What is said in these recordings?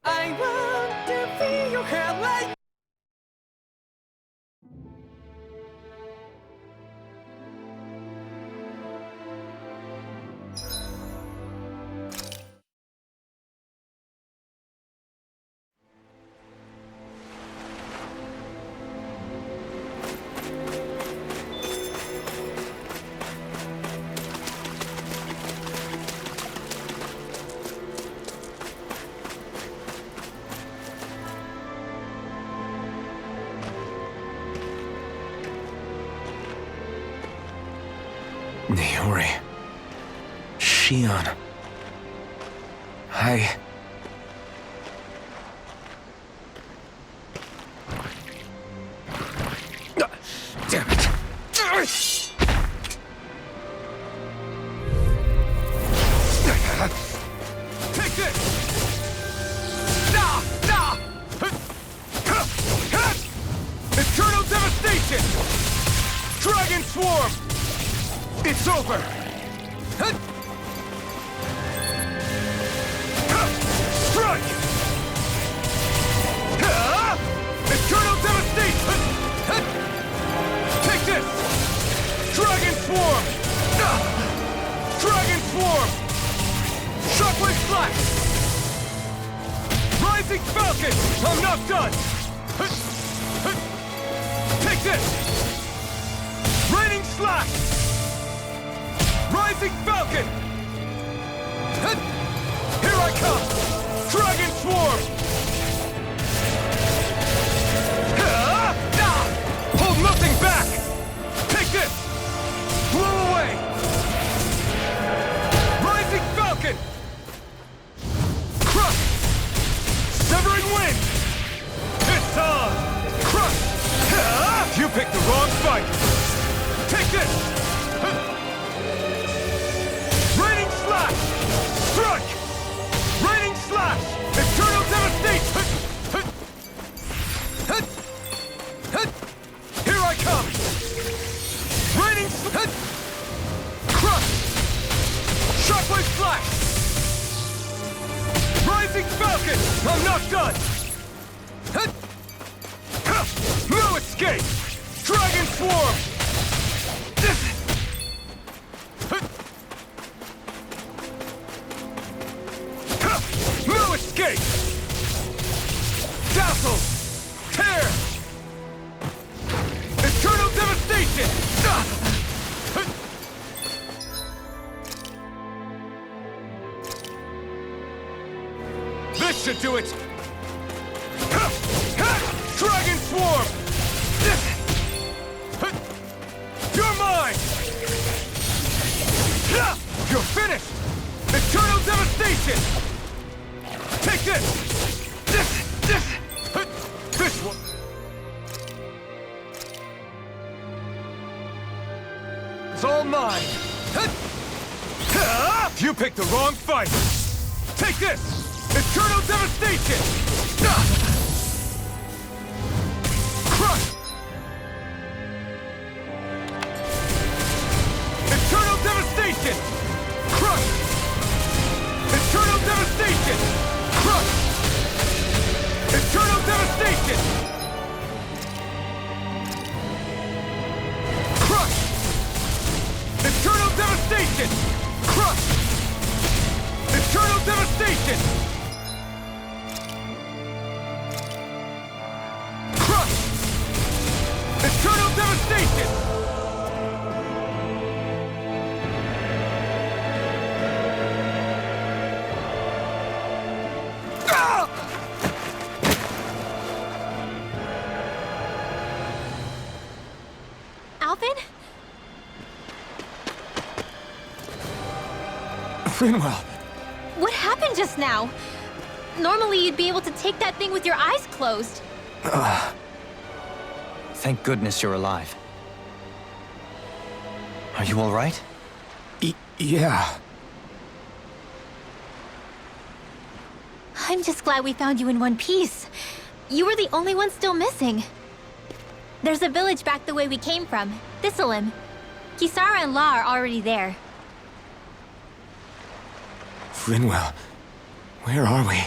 I want to feel your hair like. Niori. Shion. Damn it. Take this! Eternal devastation! Dragon swarm! It's over! Strike! Eternal devastation! Take this! Dragon swarm! Dragon swarm! Shockwave slash! Rising falcon! I'm not done! Take this! Raining slash! Rising falcon! Here I come! Dragon swarm! Hold nothing back! Take this! Blow away! Rising falcon! Crush! Severing wind! It's on! Crush! You picked the wrong fight! Take this! Raining slash! Strike! Raining slash! Eternal devastation! Here I come! Raining slash! Crush! Shockwave slash! Rising falcon! I'm not done! No escape! Dragon swarm! No escape! Dazzle! Tear! Eternal devastation! This should do it! Dragon swarm! You're mine! You're finished! Eternal devastation! Take this! This one! It's all mine! You picked the wrong fight! Take this! Eternal devastation! Crush! Eternal devastation! Crush! Eternal devastation! Crush! Eternal devastation! Crush! Eternal devastation! Crush! Eternal devastation! Crush! Eternal devastation! Alvin? Frinwell. What happened just now? Normally you'd be able to take that thing with your eyes closed. Thank goodness you're alive. Are you all right? Yeah. I'm just glad we found you in one piece. You were the only one still missing. There's a village back the way we came from, Thistleim. Kisara and La are already there. Frinwell. Where are we?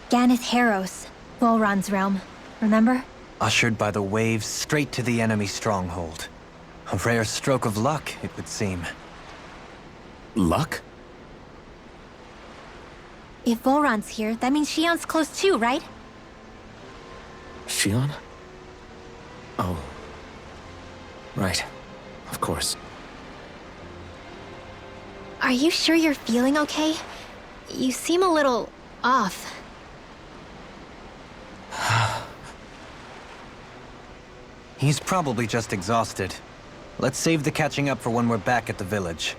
Ganeth Haros, Volron's realm. Remember? Ushered by the waves straight to the enemy stronghold. A rare stroke of luck, it would seem. Luck? If Volron's here, that means Shion's close too, right? Shion? Oh. Right. Of course. Are you sure you're feeling okay? You seem a little off. He's probably just exhausted. Let's save the catching up for when we're back at the village.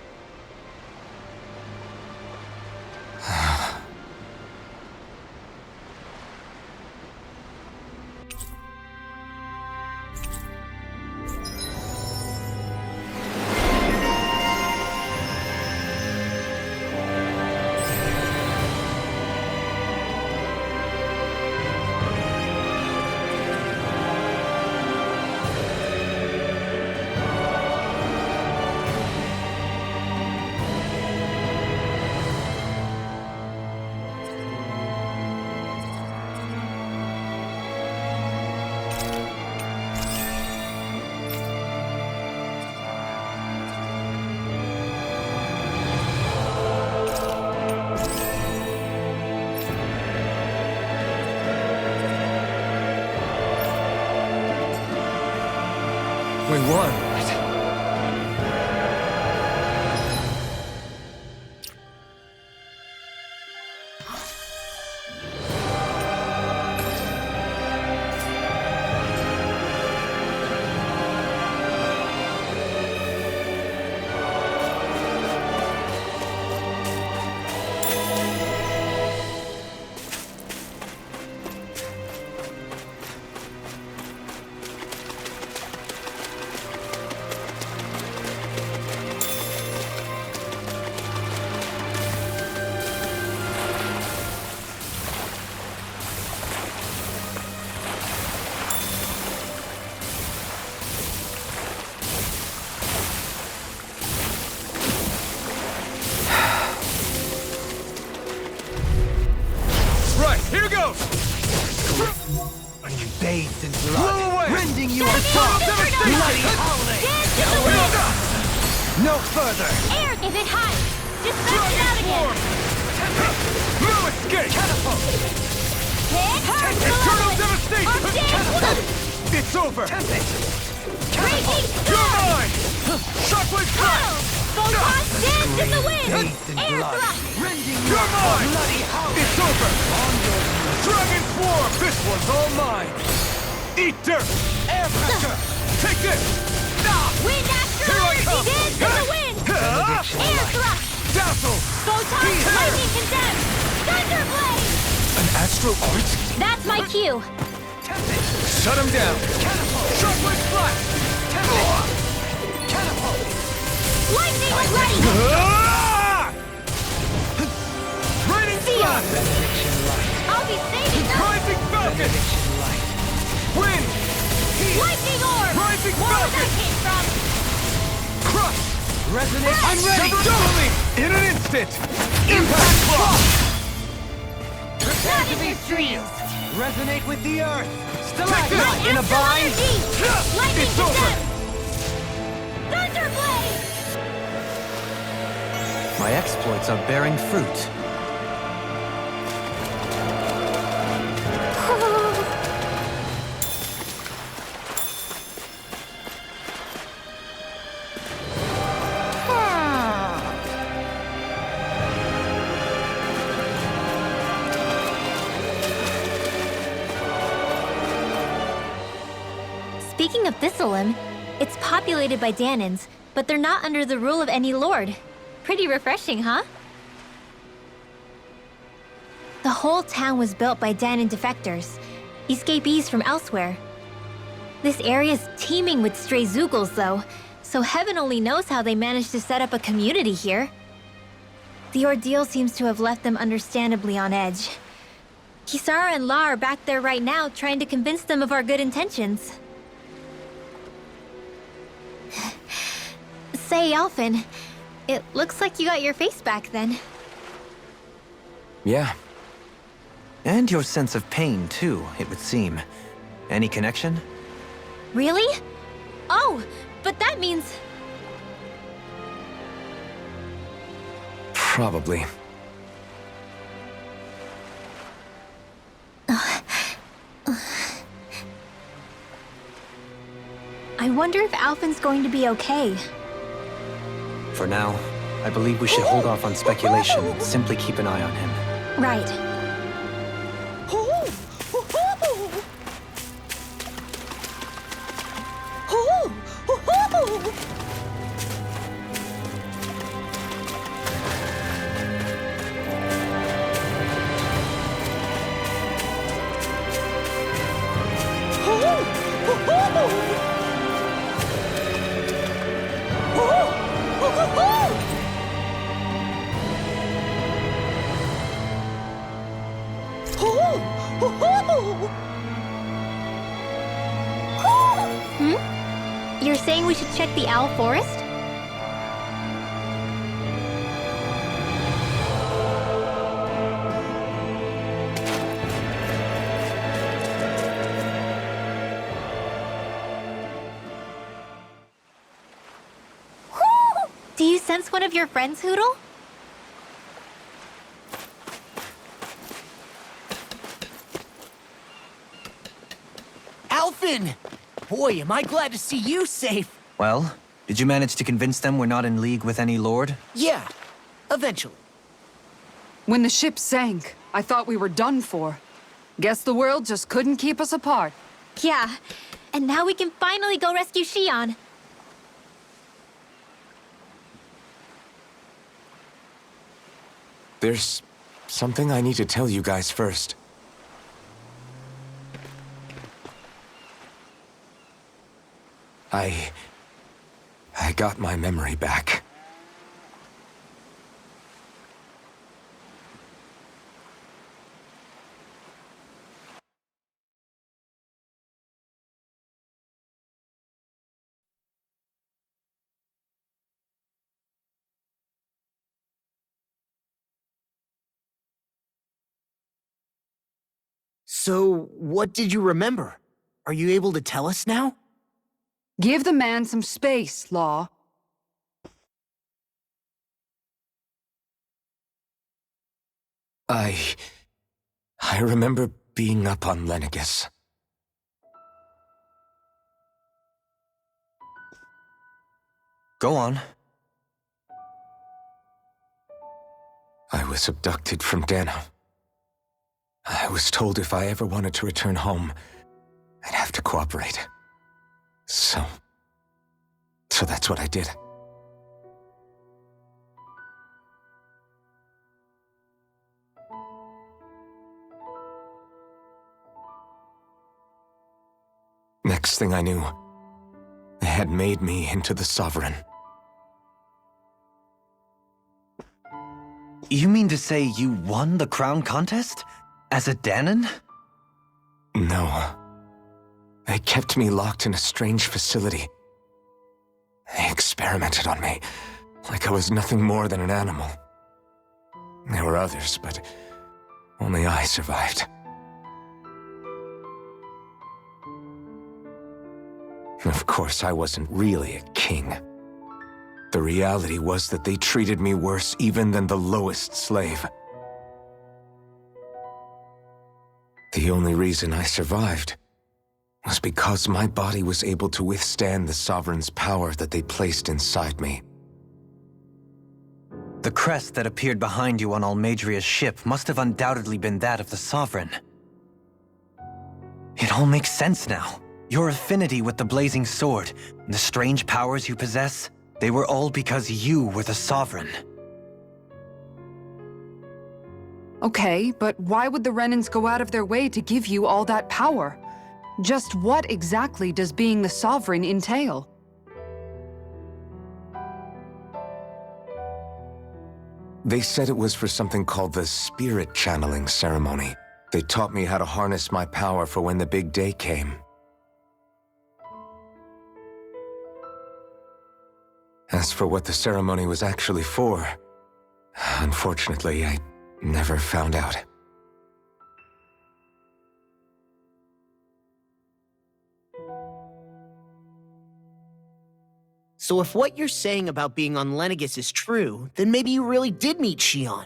We won. Right, here goes! Bathed in Blow blood, away! rending you Bloody apart! howling! No further! Air, if it hides! Just back it out again! No escape! Catapult! Eternal devastation! It's over! Raging You're storm! mine! Shockwave Battle! blast! Photon dance in the wind! Bathed in Air blood, thrust! rending You're mine! bloody howling! It's over! Dragon Swarm! This one's all mine! Eat dirt! Air pressure! Take this! Wind Here I Asteroid! come! Dance in the wind! Benediction Air light. thrust! Dazzle! Photon Here! lightning condemned! Thunderblade! An astral art? That's my cue! Shut him down! Shockwave blast! Lightning ready! Ah! Raining blast! Benediction light. I'll be saving them! Rising Falcon! Benediction light. Wind! Lightning orb! Rising More where Falcon! that came from! Crush! Resonate. I'm ready! Doubling! In an instant! Impact block! Prepare to be dreams! Resonate with the earth. Take Stalactite this! in a bind. Lightning It's over! condemned! Thunderblade! My exploits are bearing fruit. Speaking of Thistleum, it's populated by Danans, but they're not under the rule of any lord. Pretty refreshing, huh? The whole town was built by Danan defectors, escapees from elsewhere. This area's teeming with stray Zoogles, though, so heaven only knows how they managed to set up a community here. The ordeal seems to have left them understandably on edge. Kisara and La are back there right now trying to convince them of our good intentions. Say, Elfin, it looks like you got your face back then. Yeah. And your sense of pain, too, it would seem. Any connection? Really? Oh, but that means... Probably. I wonder if Alphen's going to be okay. For now, I believe we should hold off on speculation and simply keep an eye on him. Right. You're saying we should check the Owl Forest? Do you sense one of your friends, Hoodle? Alphen! Boy, am I glad to see you safe. Well, did you manage to convince them we're not in league with any lord? Yeah, eventually. When the ship sank, I thought we were done for. Guess the world just couldn't keep us apart. Yeah, and now we can finally go rescue Xion. There's something I need to tell you guys first. I got my memory back. So, what did you remember? Are you able to tell us now? Give the man some space, Law. I remember being up on Lenegus. Go on. I was abducted from Dano. I was told if I ever wanted to return home, I'd have to cooperate. So that's what I did. Next thing I knew, they had made me into the Sovereign. You mean to say you won the crown contest? As a Danon? No. They kept me locked in a strange facility. They experimented on me, like I was nothing more than an animal. There were others, but only I survived. Of course, I wasn't really a king. The reality was that they treated me worse even than the lowest slave. The only reason I survived was because my body was able to withstand the Sovereign's power that they placed inside me. The crest that appeared behind you on Almadria's ship must have undoubtedly been that of the Sovereign. It all makes sense now. Your affinity with the Blazing Sword, and the strange powers you possess, they were all because you were the Sovereign. Okay, but why would the Renans go out of their way to give you all that power? Just what exactly does being the Sovereign entail? They said it was for something called the Spirit Channeling Ceremony. They taught me how to harness my power for when the big day came. As for what the ceremony was actually for, unfortunately, I never found out. So if what you're saying about being on Lenegis is true, then maybe you really did meet Shion.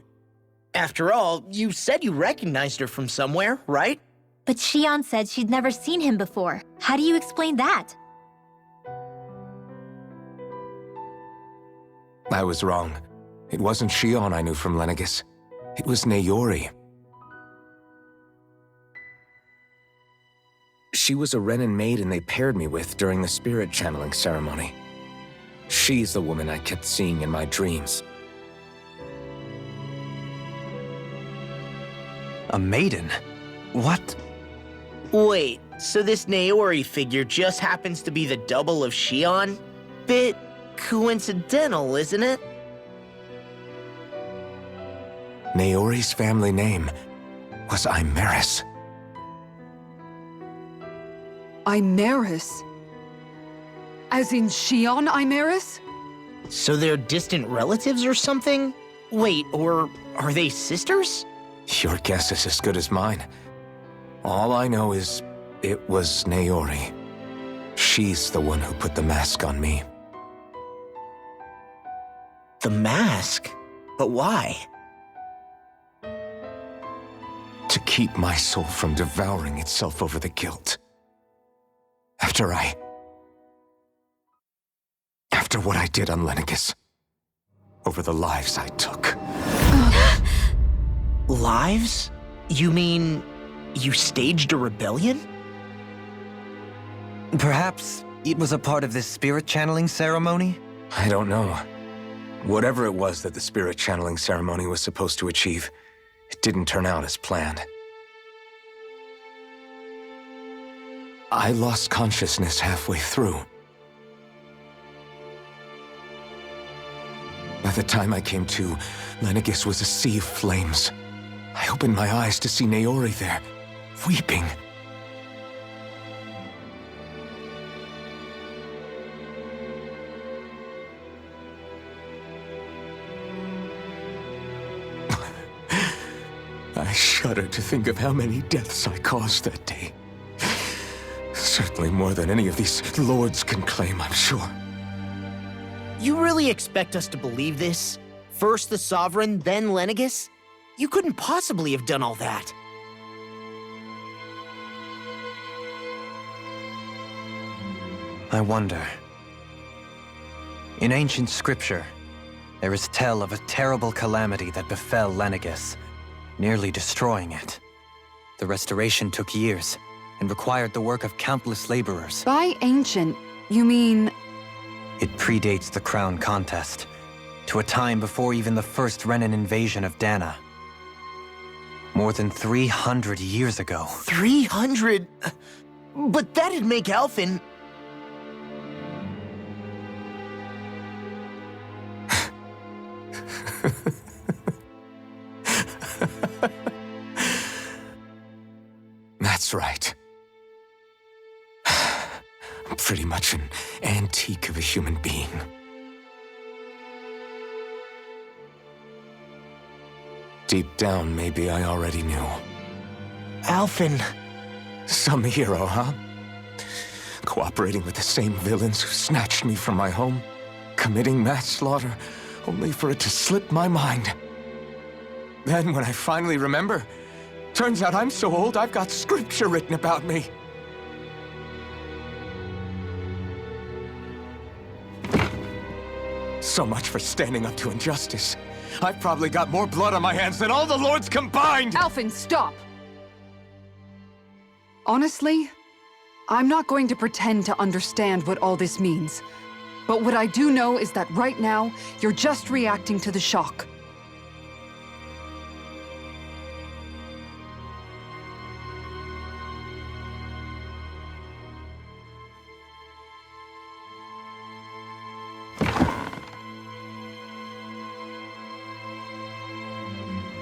After all, you said you recognized her from somewhere, right? But Shion said she'd never seen him before. How do you explain that? I was wrong. It wasn't Shion I knew from Lenegis. It was Naori. She was a Renin maiden they paired me with during the spirit channeling ceremony. She's the woman I kept seeing in my dreams. A maiden? What? Wait, so this Naori figure just happens to be the double of Shion? Bit coincidental, isn't it? Naori's family name was Imeris. Imeris? As in Shion Imeris? So they're distant relatives or something? Wait, or are they sisters? Your guess is as good as mine. All I know is it was Naori. She's the one who put the mask on me. The mask? But why? To keep my soul from devouring itself over the guilt. After what I did on Lenegis. Over the lives I took. Lives? You mean you staged a rebellion? Perhaps it was a part of this spirit channeling ceremony? I don't know. Whatever it was that the spirit channeling ceremony was supposed to achieve, it didn't turn out as planned. I lost consciousness halfway through. By the time I came to, Lenegis was a sea of flames. I opened my eyes to see Naori there, weeping. I shudder to think of how many deaths I caused that day. Certainly more than any of these lords can claim, I'm sure. You really expect us to believe this? First the Sovereign, then Lenegis? You couldn't possibly have done all that. I wonder. In ancient scripture, there is tell of a terrible calamity that befell Lenegis, nearly destroying it. The restoration took years, and required the work of countless laborers. By ancient, you mean... It predates the crown contest, to a time before even the first Renin invasion of Dana. More than 300 years ago. 300? But that'd make Alphen... That's right. I'm pretty much an antique of a human being. Deep down, maybe I already knew. Alphen... Some hero, huh? Cooperating with the same villains who snatched me from my home, committing mass slaughter, only for it to slip my mind. Then, when I finally remember, turns out I'm so old I've got scripture written about me. So much for standing up to injustice. I've probably got more blood on my hands than all the lords combined! Alphen, stop! Honestly, I'm not going to pretend to understand what all this means. But what I do know is that right now, you're just reacting to the shock.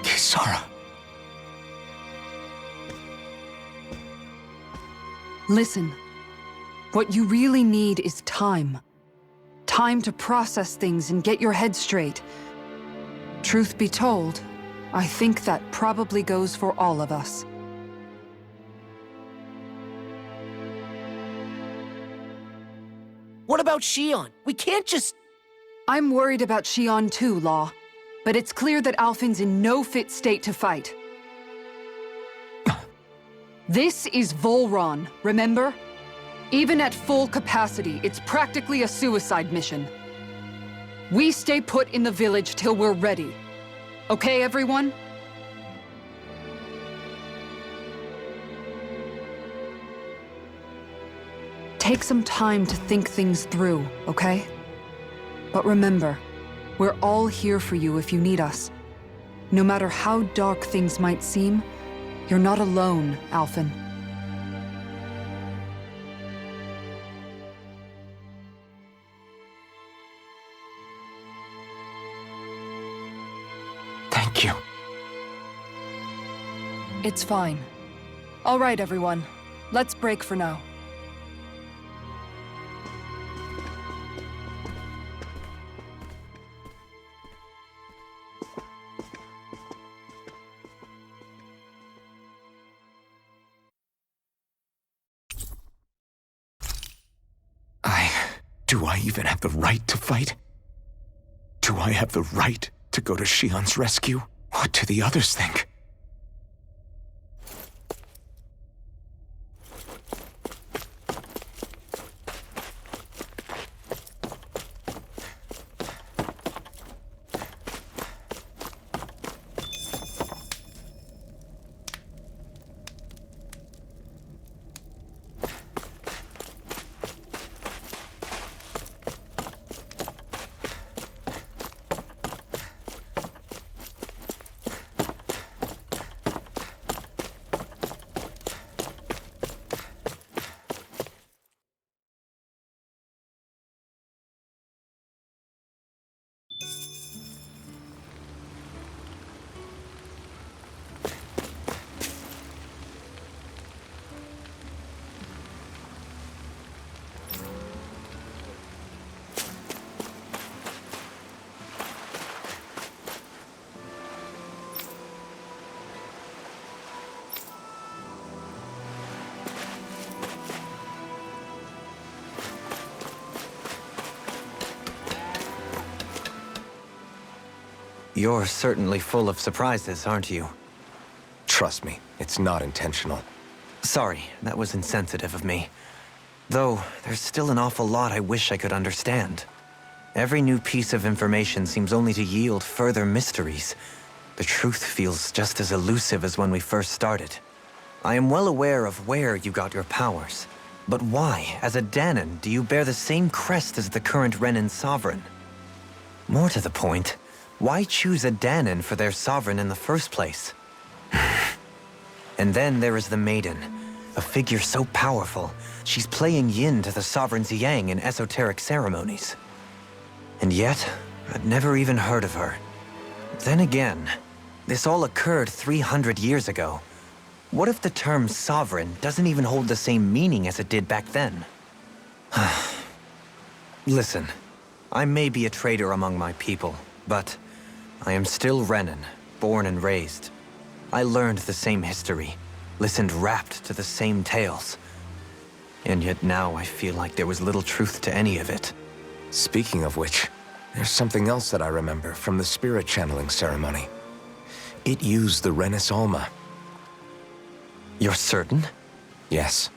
Kisara. Listen, what you really need is time. Time to process things and get your head straight. Truth be told, I think that probably goes for all of us. What about Shion? We can't just... I'm worried about Shion too, Law. But it's clear that Alphen's in no fit state to fight. This is Volron, remember? Even at full capacity, it's practically a suicide mission. We stay put in the village till we're ready. Okay, everyone? Take some time to think things through, okay? But remember, we're all here for you if you need us. No matter how dark things might seem, you're not alone, Alphen. Thank you. It's fine. All right, everyone. Let's break for now. Do I even have the right to fight? Do I have the right to go to Shion's rescue? What do the others think? You're certainly full of surprises, aren't you? Trust me, it's not intentional. Sorry, that was insensitive of me. Though, there's still an awful lot I wish I could understand. Every new piece of information seems only to yield further mysteries. The truth feels just as elusive as when we first started. I am well aware of where you got your powers. But why, as a Danon, do you bear the same crest as the current Renan sovereign? More to the point, why choose a Danon for their sovereign in the first place? And then there is the Maiden, a figure so powerful, she's playing yin to the sovereign's yang in esoteric ceremonies. And yet, I've never even heard of her. Then again, this all occurred 300 years ago. What if the term sovereign doesn't even hold the same meaning as it did back then? Listen, I may be a traitor among my people, but I am still Renan, born and raised. I learned the same history, listened rapt to the same tales. And yet now I feel like there was little truth to any of it. Speaking of which, there's something else that I remember from the spirit channeling ceremony. It used the Renis Alma. You're certain? Yes.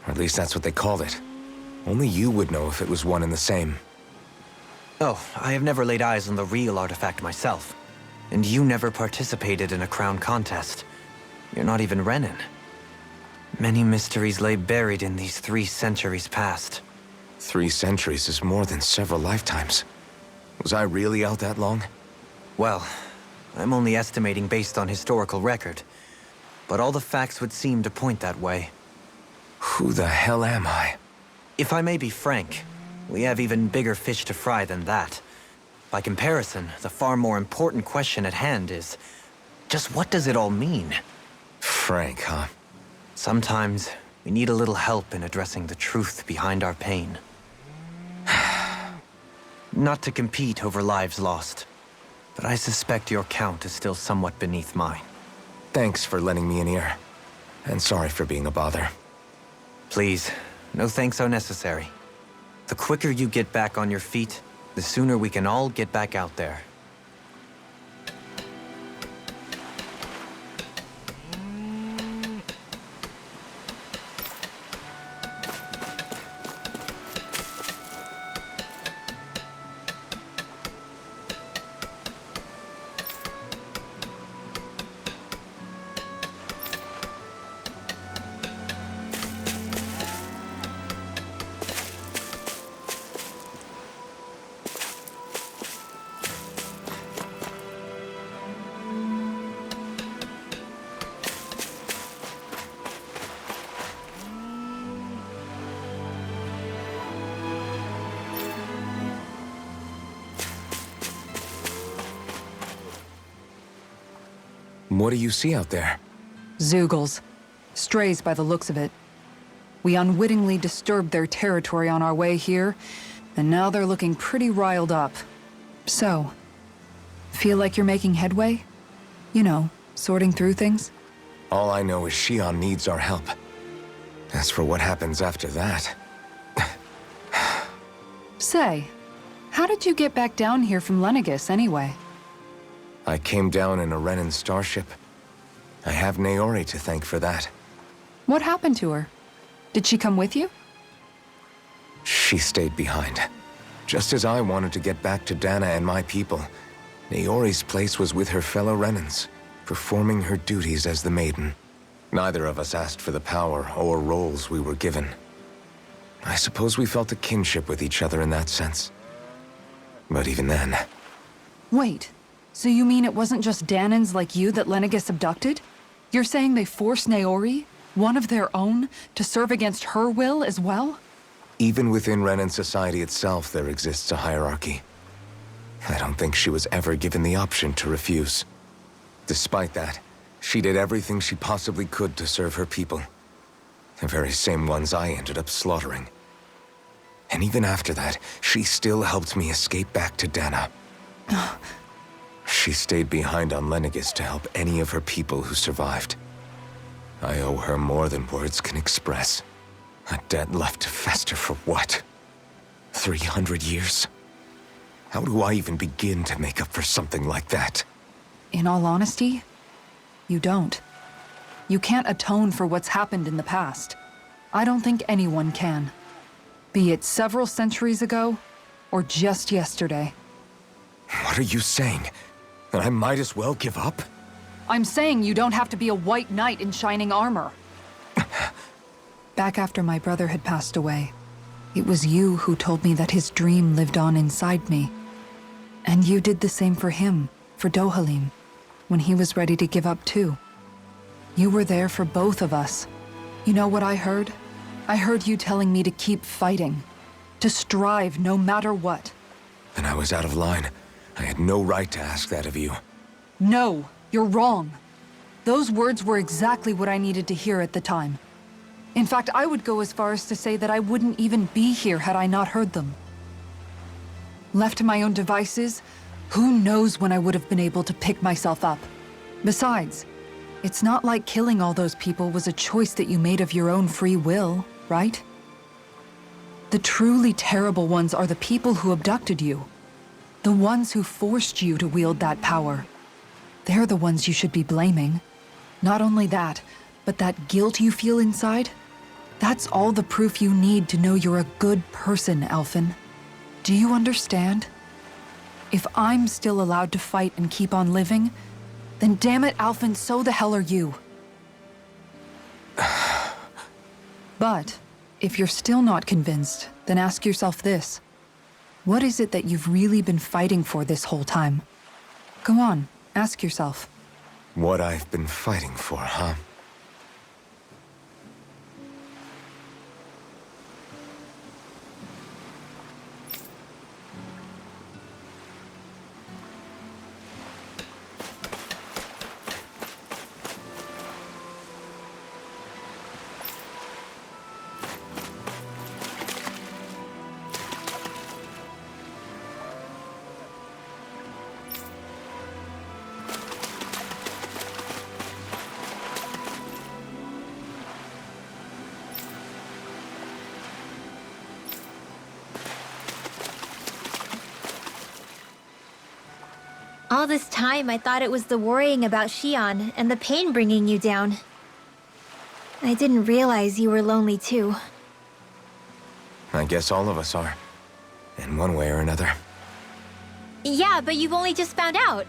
Or at least that's what they called it. Only you would know if it was one and the same. Oh, I have never laid eyes on the real artifact myself. And you never participated in a crown contest. You're not even Renan. Many mysteries lay buried in these 3 centuries past. 3 centuries is more than several lifetimes. Was I really out that long? Well, I'm only estimating based on historical record. But all the facts would seem to point that way. Who the hell am I? If I may be frank, we have even bigger fish to fry than that. By comparison, the far more important question at hand is, just what does it all mean? Frank, huh? Sometimes, we need a little help in addressing the truth behind our pain. Not to compete over lives lost, but I suspect your count is still somewhat beneath mine. Thanks for lending me an ear. And sorry for being a bother. Please, no thanks are necessary. The quicker you get back on your feet, the sooner we can all get back out there. What do you see out there? Zeugles. Strays by the looks of it. We unwittingly disturbed their territory on our way here, and now they're looking pretty riled up. So, feel like you're making headway? You know, sorting through things? All I know is Shion needs our help. As for what happens after that... Say, how did you get back down here from Lenegis anyway? I came down in a Renan starship. I have Naori to thank for that. What happened to her? Did she come with you? She stayed behind. Just as I wanted to get back to Dana and my people, Naori's place was with her fellow Renans, performing her duties as the Maiden. Neither of us asked for the power or roles we were given. I suppose we felt a kinship with each other in that sense. But even then... Wait, so you mean it wasn't just Danans like you that Lenegis abducted? You're saying they forced Naori, one of their own, to serve against her will as well? Even within Renan society itself, there exists a hierarchy. I don't think she was ever given the option to refuse. Despite that, she did everything she possibly could to serve her people. The very same ones I ended up slaughtering. And even after that, she still helped me escape back to Dana. She stayed behind on Lenegis to help any of her people who survived. I owe her more than words can express. A debt left to fester for what? 300 years? How do I even begin to make up for something like that? In all honesty, you don't. You can't atone for what's happened in the past. I don't think anyone can. Be it several centuries ago, or just yesterday. What are you saying? That I might as well give up? I'm saying you don't have to be a white knight in shining armor. Back after my brother had passed away, it was you who told me that his dream lived on inside me. And you did the same for him, for Dohalim, when he was ready to give up too. You were there for both of us. You know what I heard? I heard you telling me to keep fighting, to strive no matter what. Then I was out of line. I had no right to ask that of you. No, you're wrong. Those words were exactly what I needed to hear at the time. In fact, I would go as far as to say that I wouldn't even be here had I not heard them. Left to my own devices, who knows when I would have been able to pick myself up. Besides, it's not like killing all those people was a choice that you made of your own free will, right? The truly terrible ones are the people who abducted you. The ones who forced you to wield that power. They're the ones you should be blaming. Not only that, but that guilt you feel inside, that's all the proof you need to know you're a good person, Alphen. Do you understand? If I'm still allowed to fight and keep on living, then damn it, Alphen, so the hell are you. But, if you're still not convinced, then ask yourself this. What is it that you've really been fighting for this whole time? Go on, ask yourself. What I've been fighting for, huh? All this time, I thought it was the worrying about Shion and the pain bringing you down. I didn't realize you were lonely too. I guess all of us are. In one way or another. Yeah, but you've only just found out.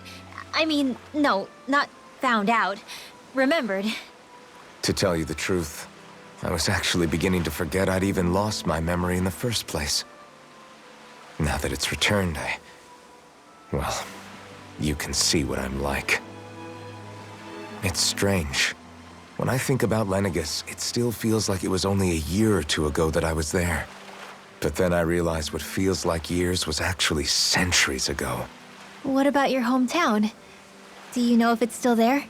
I mean, no, not found out. Remembered. To tell you the truth, I was actually beginning to forget I'd even lost my memory in the first place. Now that it's returned, well, you can see what I'm like. It's strange. When I think about Lenegis, it still feels like it was only a year or two ago that I was there. But then I realized what feels like years was actually centuries ago. What about your hometown? Do you know if it's still there?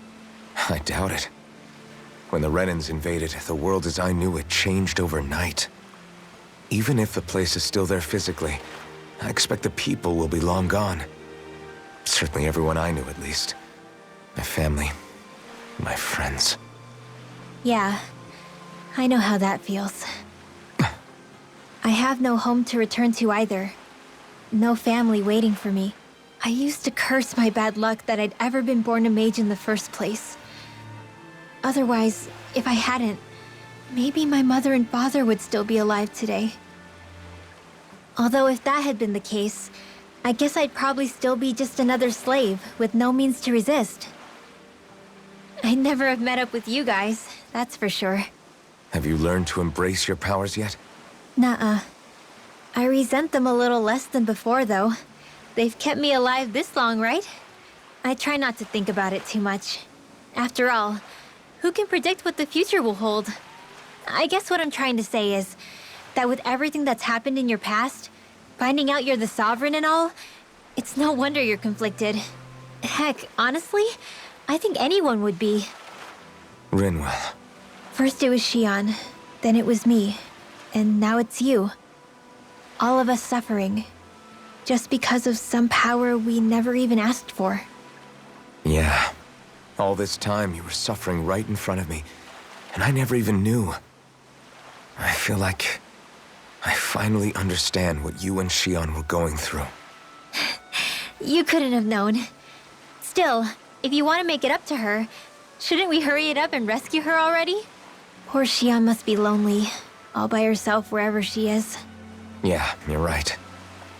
I doubt it. When the Renans invaded, the world as I knew it changed overnight. Even if the place is still there physically, I expect the people will be long gone. Certainly everyone I knew, at least. My family, my friends. Yeah, I know how that feels. I have no home to return to either. No family waiting for me. I used to curse my bad luck that I'd ever been born a mage in the first place. Otherwise, if I hadn't, maybe my mother and father would still be alive today. Although if that had been the case, I guess I'd probably still be just another slave with no means to resist. I'd never have met up with you guys, that's for sure. Have you learned to embrace your powers yet? Nuh-uh. I resent them a little less than before, though. They've kept me alive this long, right? I try not to think about it too much. After all, who can predict what the future will hold? I guess what I'm trying to say is that with everything that's happened in your past, finding out you're the Sovereign and all, it's no wonder you're conflicted. Heck, honestly, I think anyone would be. Rinwell. First it was Shion, then it was me, and now it's you. All of us suffering, just because of some power we never even asked for. Yeah. All this time you were suffering right in front of me, and I never even knew. I feel like I finally understand what you and Shion were going through. You couldn't have known. Still, if you want to make it up to her, shouldn't we hurry it up and rescue her already? Poor Shion must be lonely, all by herself wherever she is. Yeah, you're right.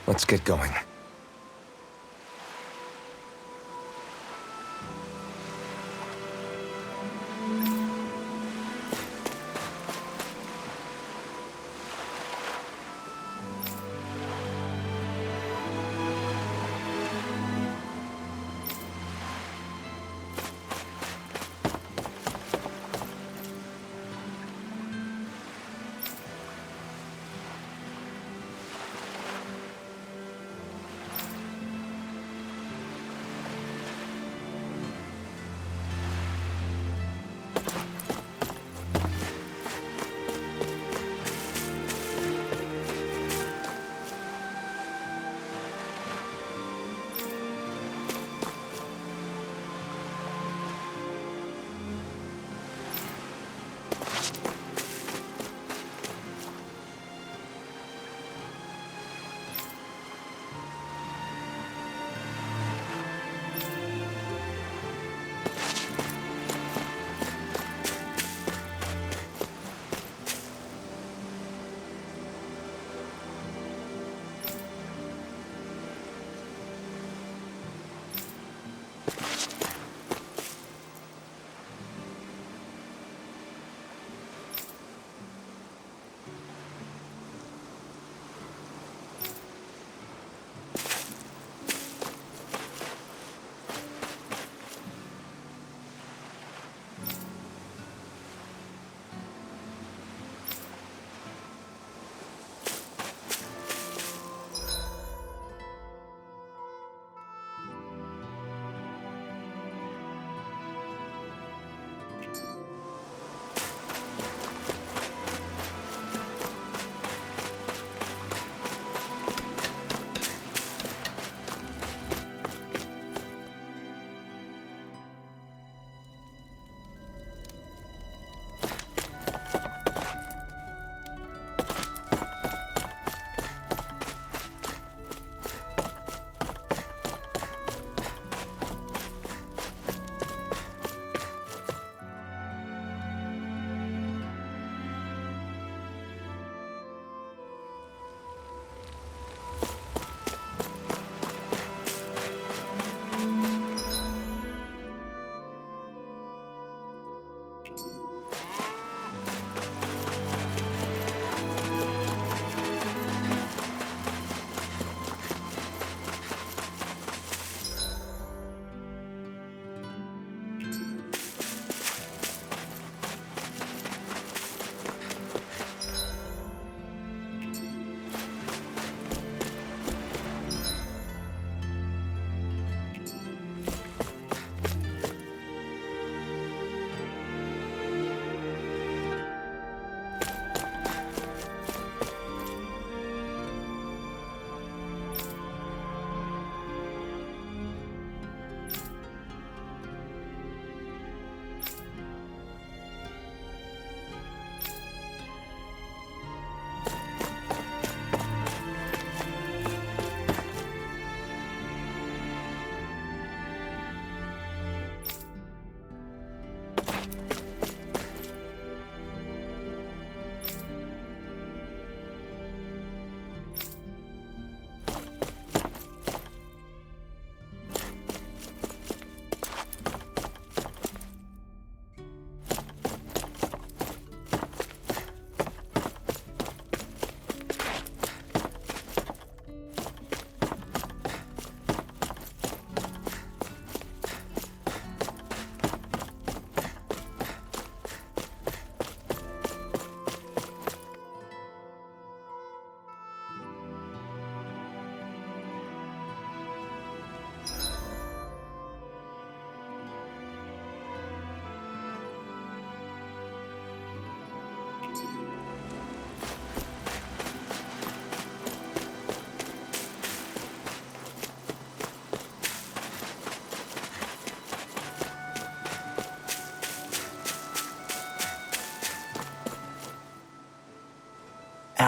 Let's get going.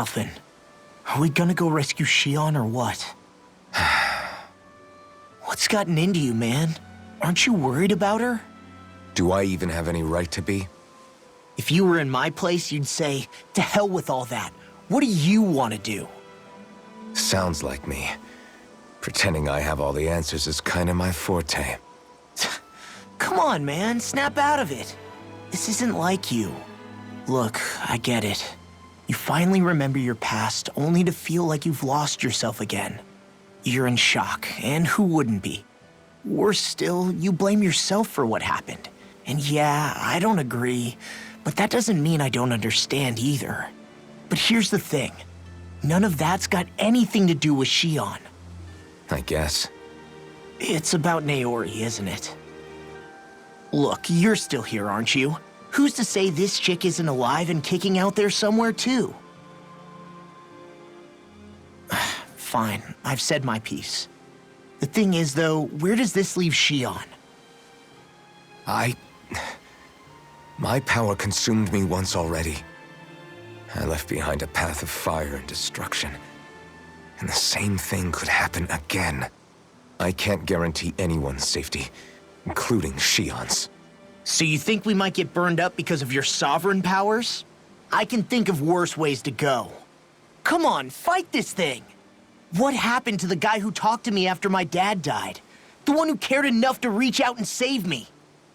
Alphen, are we gonna go rescue Shion or what? What's gotten into you, man? Aren't you worried about her? Do I even have any right to be? If you were in my place, you'd say, to hell with all that. What do you want to do? Sounds like me. Pretending I have all the answers is kinda my forte. Come on, man, snap out of it. This isn't like you. Look, I get it. You finally remember your past, only to feel like you've lost yourself again. You're in shock, and who wouldn't be? Worse still, you blame yourself for what happened. And yeah, I don't agree, but that doesn't mean I don't understand either. But here's the thing. None of that's got anything to do with Shion. I guess. It's about Naori, isn't it? Look, you're still here, aren't you? Who's to say this chick isn't alive and kicking out there somewhere, too? Fine, I've said my piece. The thing is, though, where does this leave Shion? My power consumed me once already. I left behind a path of fire and destruction. And the same thing could happen again. I can't guarantee anyone's safety, including Shion's. So you think we might get burned up because of your sovereign powers? I can think of worse ways to go. Come on, fight this thing! What happened to the guy who talked to me after my dad died? The one who cared enough to reach out and save me?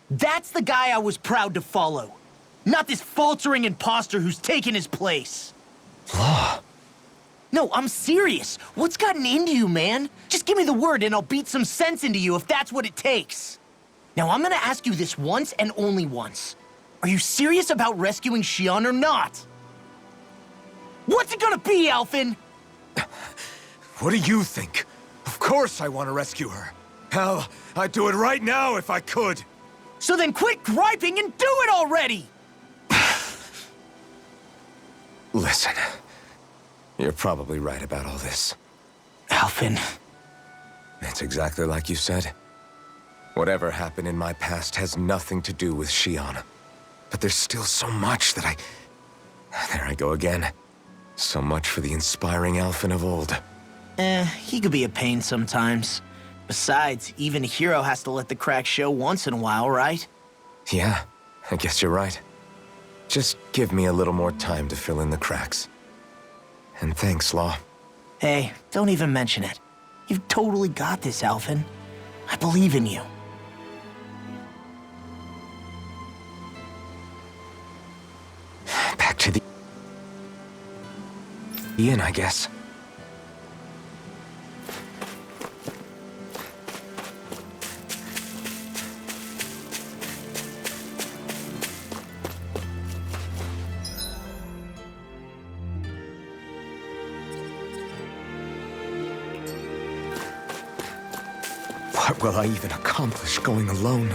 That's the guy I was proud to follow. Not this faltering imposter who's taken his place. Law. No, I'm serious. What's gotten into you, man? Just give me the word and I'll beat some sense into you if that's what it takes. Now, I'm gonna ask you this once and only once. Are you serious about rescuing Shion or not? What's it gonna be, Alphen? What do you think? Of course I want to rescue her. Hell, I'd do it right now if I could. So then quit griping and do it already! Listen, you're probably right about all this. Alphen. It's exactly like you said. Whatever happened in my past has nothing to do with Shion. But there's still so much that There I go again. So much for the inspiring Alphen of old. He could be a pain sometimes. Besides, even a hero has to let the cracks show once in a while, right? Yeah, I guess you're right. Just give me a little more time to fill in the cracks. And thanks, Law. Hey, don't even mention it. You've totally got this, Alphen. I believe in you. Back to the inn, I guess. What will I even accomplish going alone?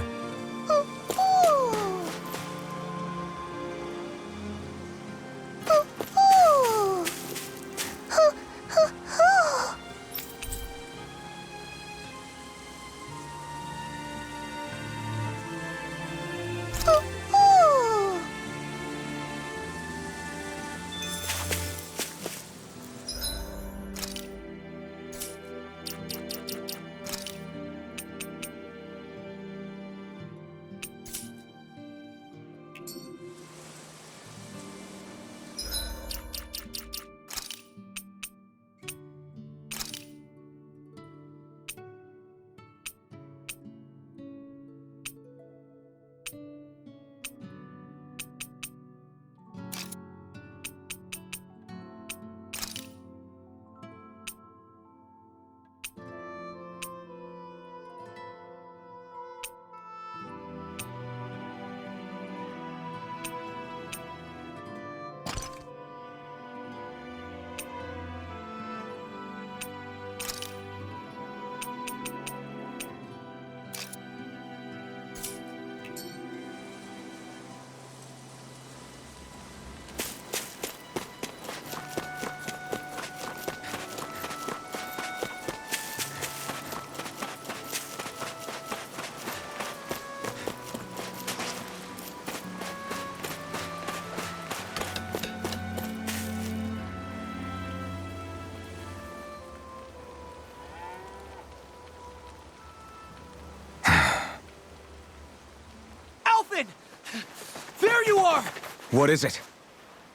There you are! What is it?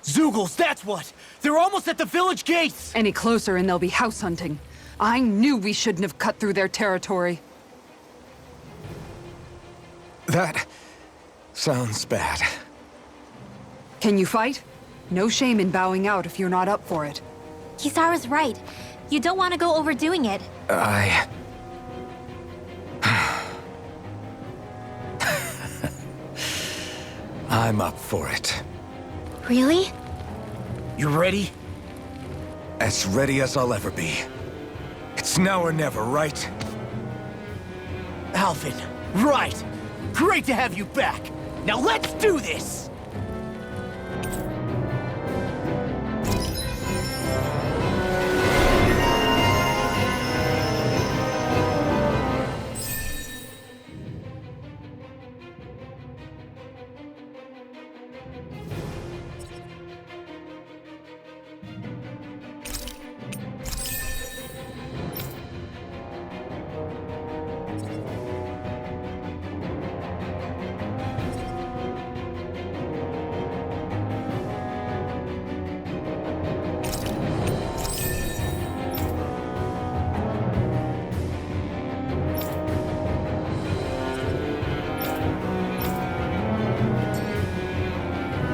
Zeugles, that's what! They're almost at the village gates! Any closer and they'll be house hunting. I knew we shouldn't have cut through their territory. That sounds bad. Can you fight? No shame in bowing out if you're not up for it. Kisara's right. You don't want to go overdoing it. I'm up for it. Really? You ready? As ready as I'll ever be. It's now or never, right? Alvin, right! Great to have you back! Now let's do this!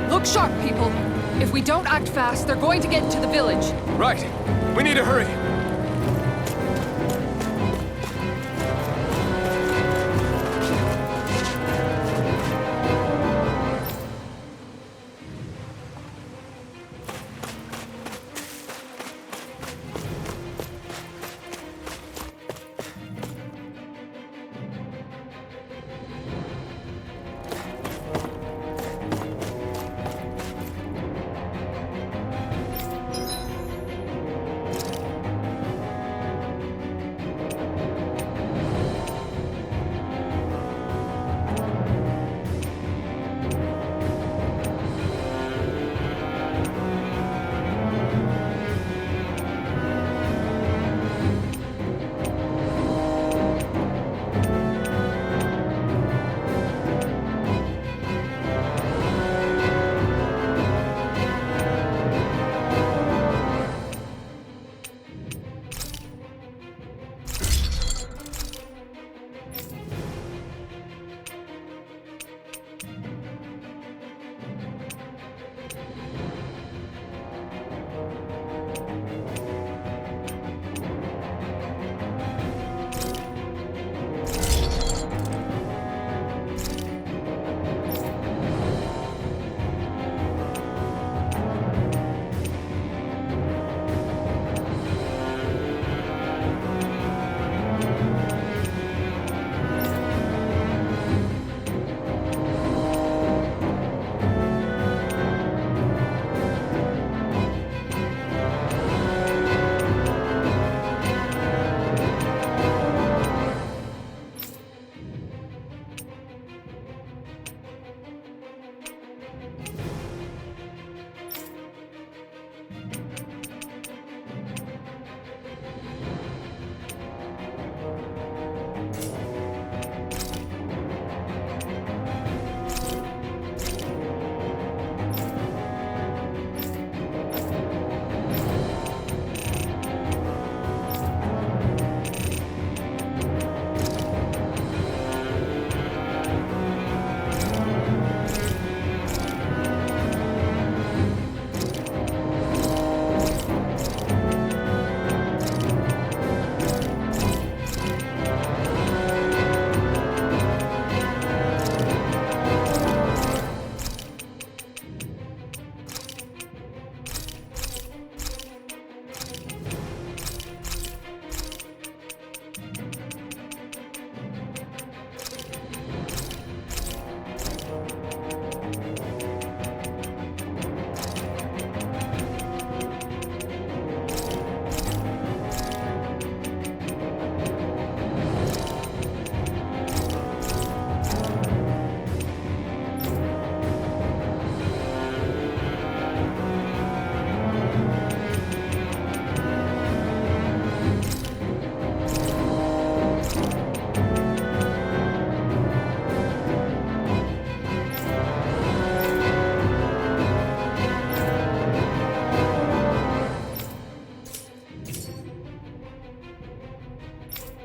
Look sharp, people. If we don't act fast, they're going to get into the village. Right. We need to hurry.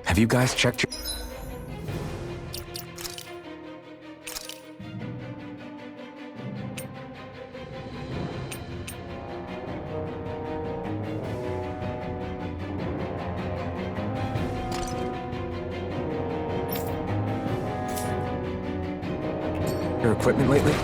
Have you guys checked your... your equipment lately?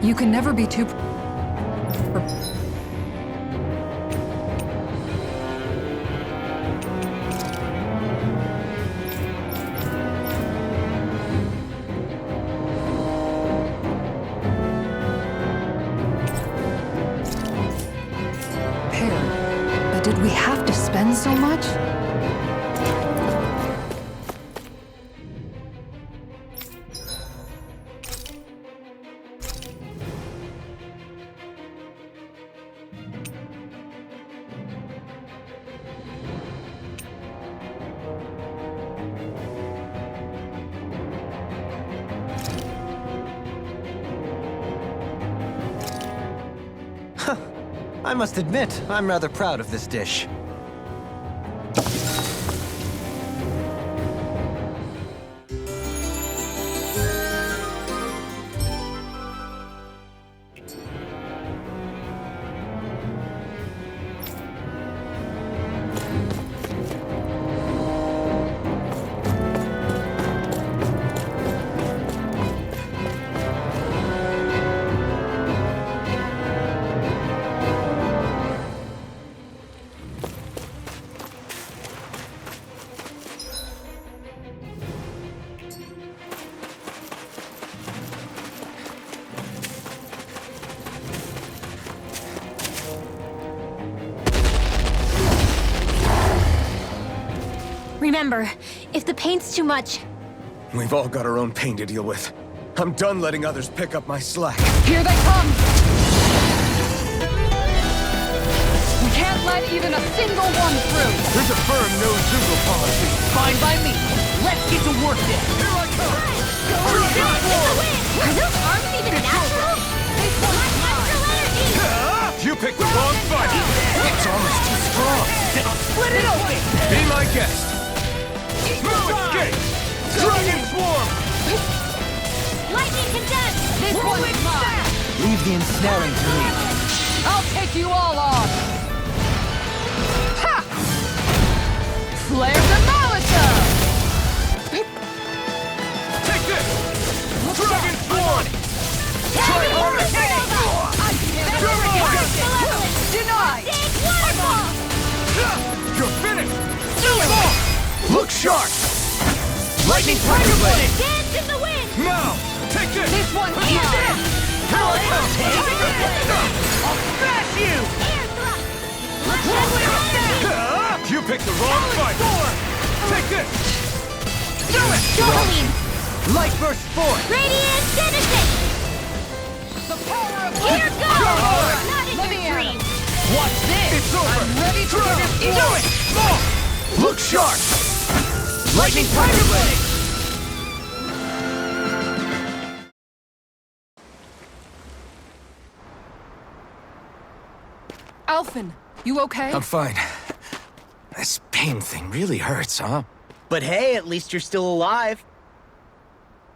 You can never be too... prepared. But did we have to spend so much? I must admit, I'm rather proud of this dish. Remember, if the paint's too much... We've all got our own pain to deal with. I'm done letting others pick up my slack. Here they come! We can't let even a single one through! There's a firm no-Zoogle policy. Fine by me. Let's get to work then. Here I come! Are those arms even natural? They want natural energy! You picked the wrong fight! It's almost too strong. Then I'll split it open. Be my guest! done! This one's mine! Leave the ensnaring to me. I'll take you all on! Ha! Flare the Molotov! Take this! Dragon Sword! Try harder! Denied! You're finished! Come on! Look sharp! Lightning Tiger Blade! Dance in the wind! Now! Take this! This one's mine! Here I come! I'll smash you! Air thrust! You picked the wrong fight! Take this! Jolene! Light Burst Force! Radiant Genesis! The power of Here goes! Not in Let me your in. dreams! Watch this! It's over! Ready to Dragon do Sword! More! Look sharp! Lightning Tiger Blade! Alphen, you okay? I'm fine. This pain thing really hurts, huh? But hey, at least you're still alive.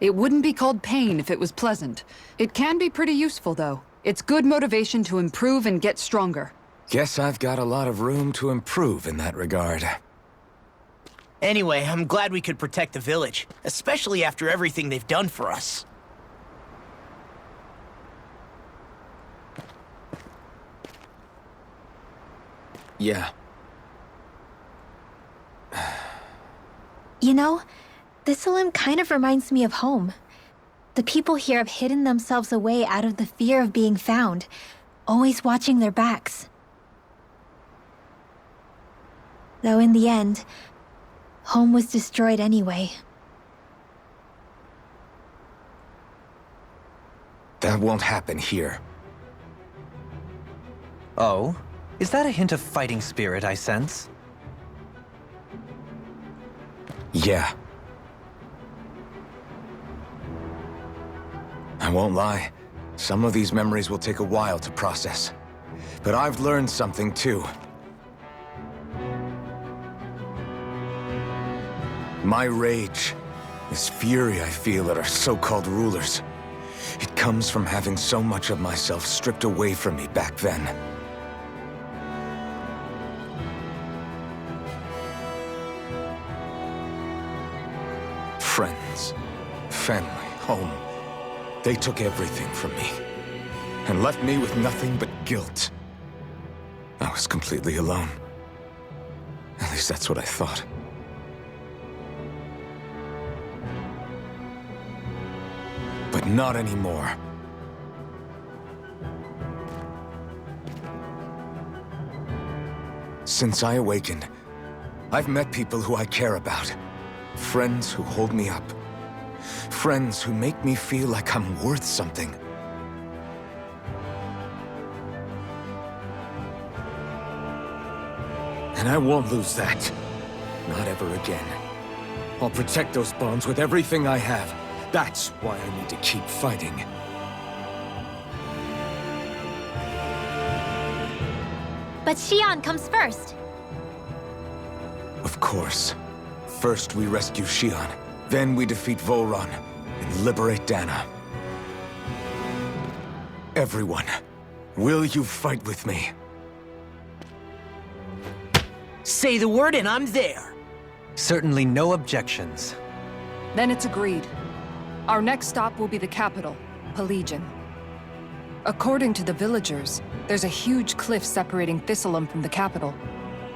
It wouldn't be called pain if it was pleasant. It can be pretty useful, though. It's good motivation to improve and get stronger. Guess I've got a lot of room to improve in that regard. Anyway, I'm glad we could protect the village, especially after everything they've done for us. Yeah. You know, Thistleum kind of reminds me of home. The people here have hidden themselves away out of the fear of being found, always watching their backs. Though in the end, home was destroyed anyway. That won't happen here. Oh? Is that a hint of fighting spirit I sense? Yeah. I won't lie. Some of these memories will take a while to process. But I've learned something too. My rage, this fury I feel at our so-called rulers, it comes from having so much of myself stripped away from me back then. Friends, family, home. They took everything from me and left me with nothing but guilt. I was completely alone. At least that's what I thought. But not anymore. Since I awakened, I've met people who I care about. Friends who hold me up. Friends who make me feel like I'm worth something. And I won't lose that. Not ever again. I'll protect those bonds with everything I have. That's why I need to keep fighting. But Xion comes first. Of course. First we rescue Xion, then we defeat Volron and liberate Dana. Everyone, will you fight with me? Say the word and I'm there. Certainly no objections. Then it's agreed. Our next stop will be the capital, Pelegion. According to the villagers, there's a huge cliff separating Thistleum from the capital.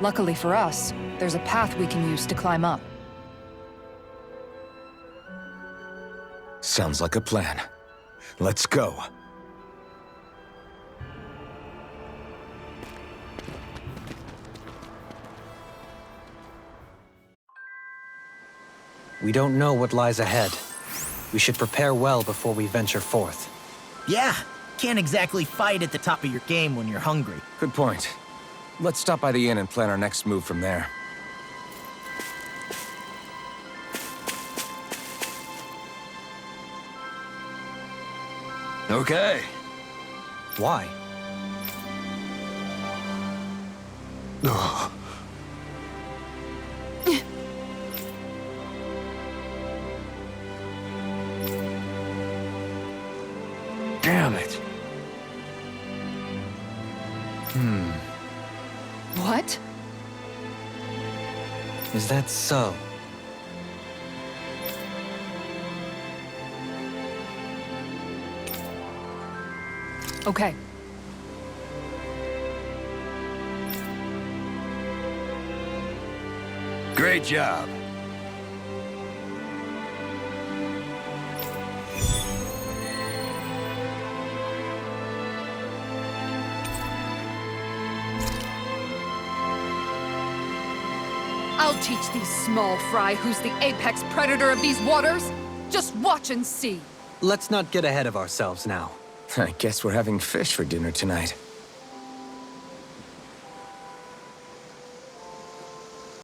Luckily for us, there's a path we can use to climb up. Sounds like a plan. Let's go. We don't know what lies ahead. We should prepare well before we venture forth. Yeah, can't exactly fight at the top of your game when you're hungry. Good point. Let's stop by the inn and plan our next move from there. Okay. Why? damn it. What? Is that so? Okay. Great job. I'll teach these small fry who's the apex predator of these waters. Just watch and see. Let's not get ahead of ourselves now. I guess we're having fish for dinner tonight.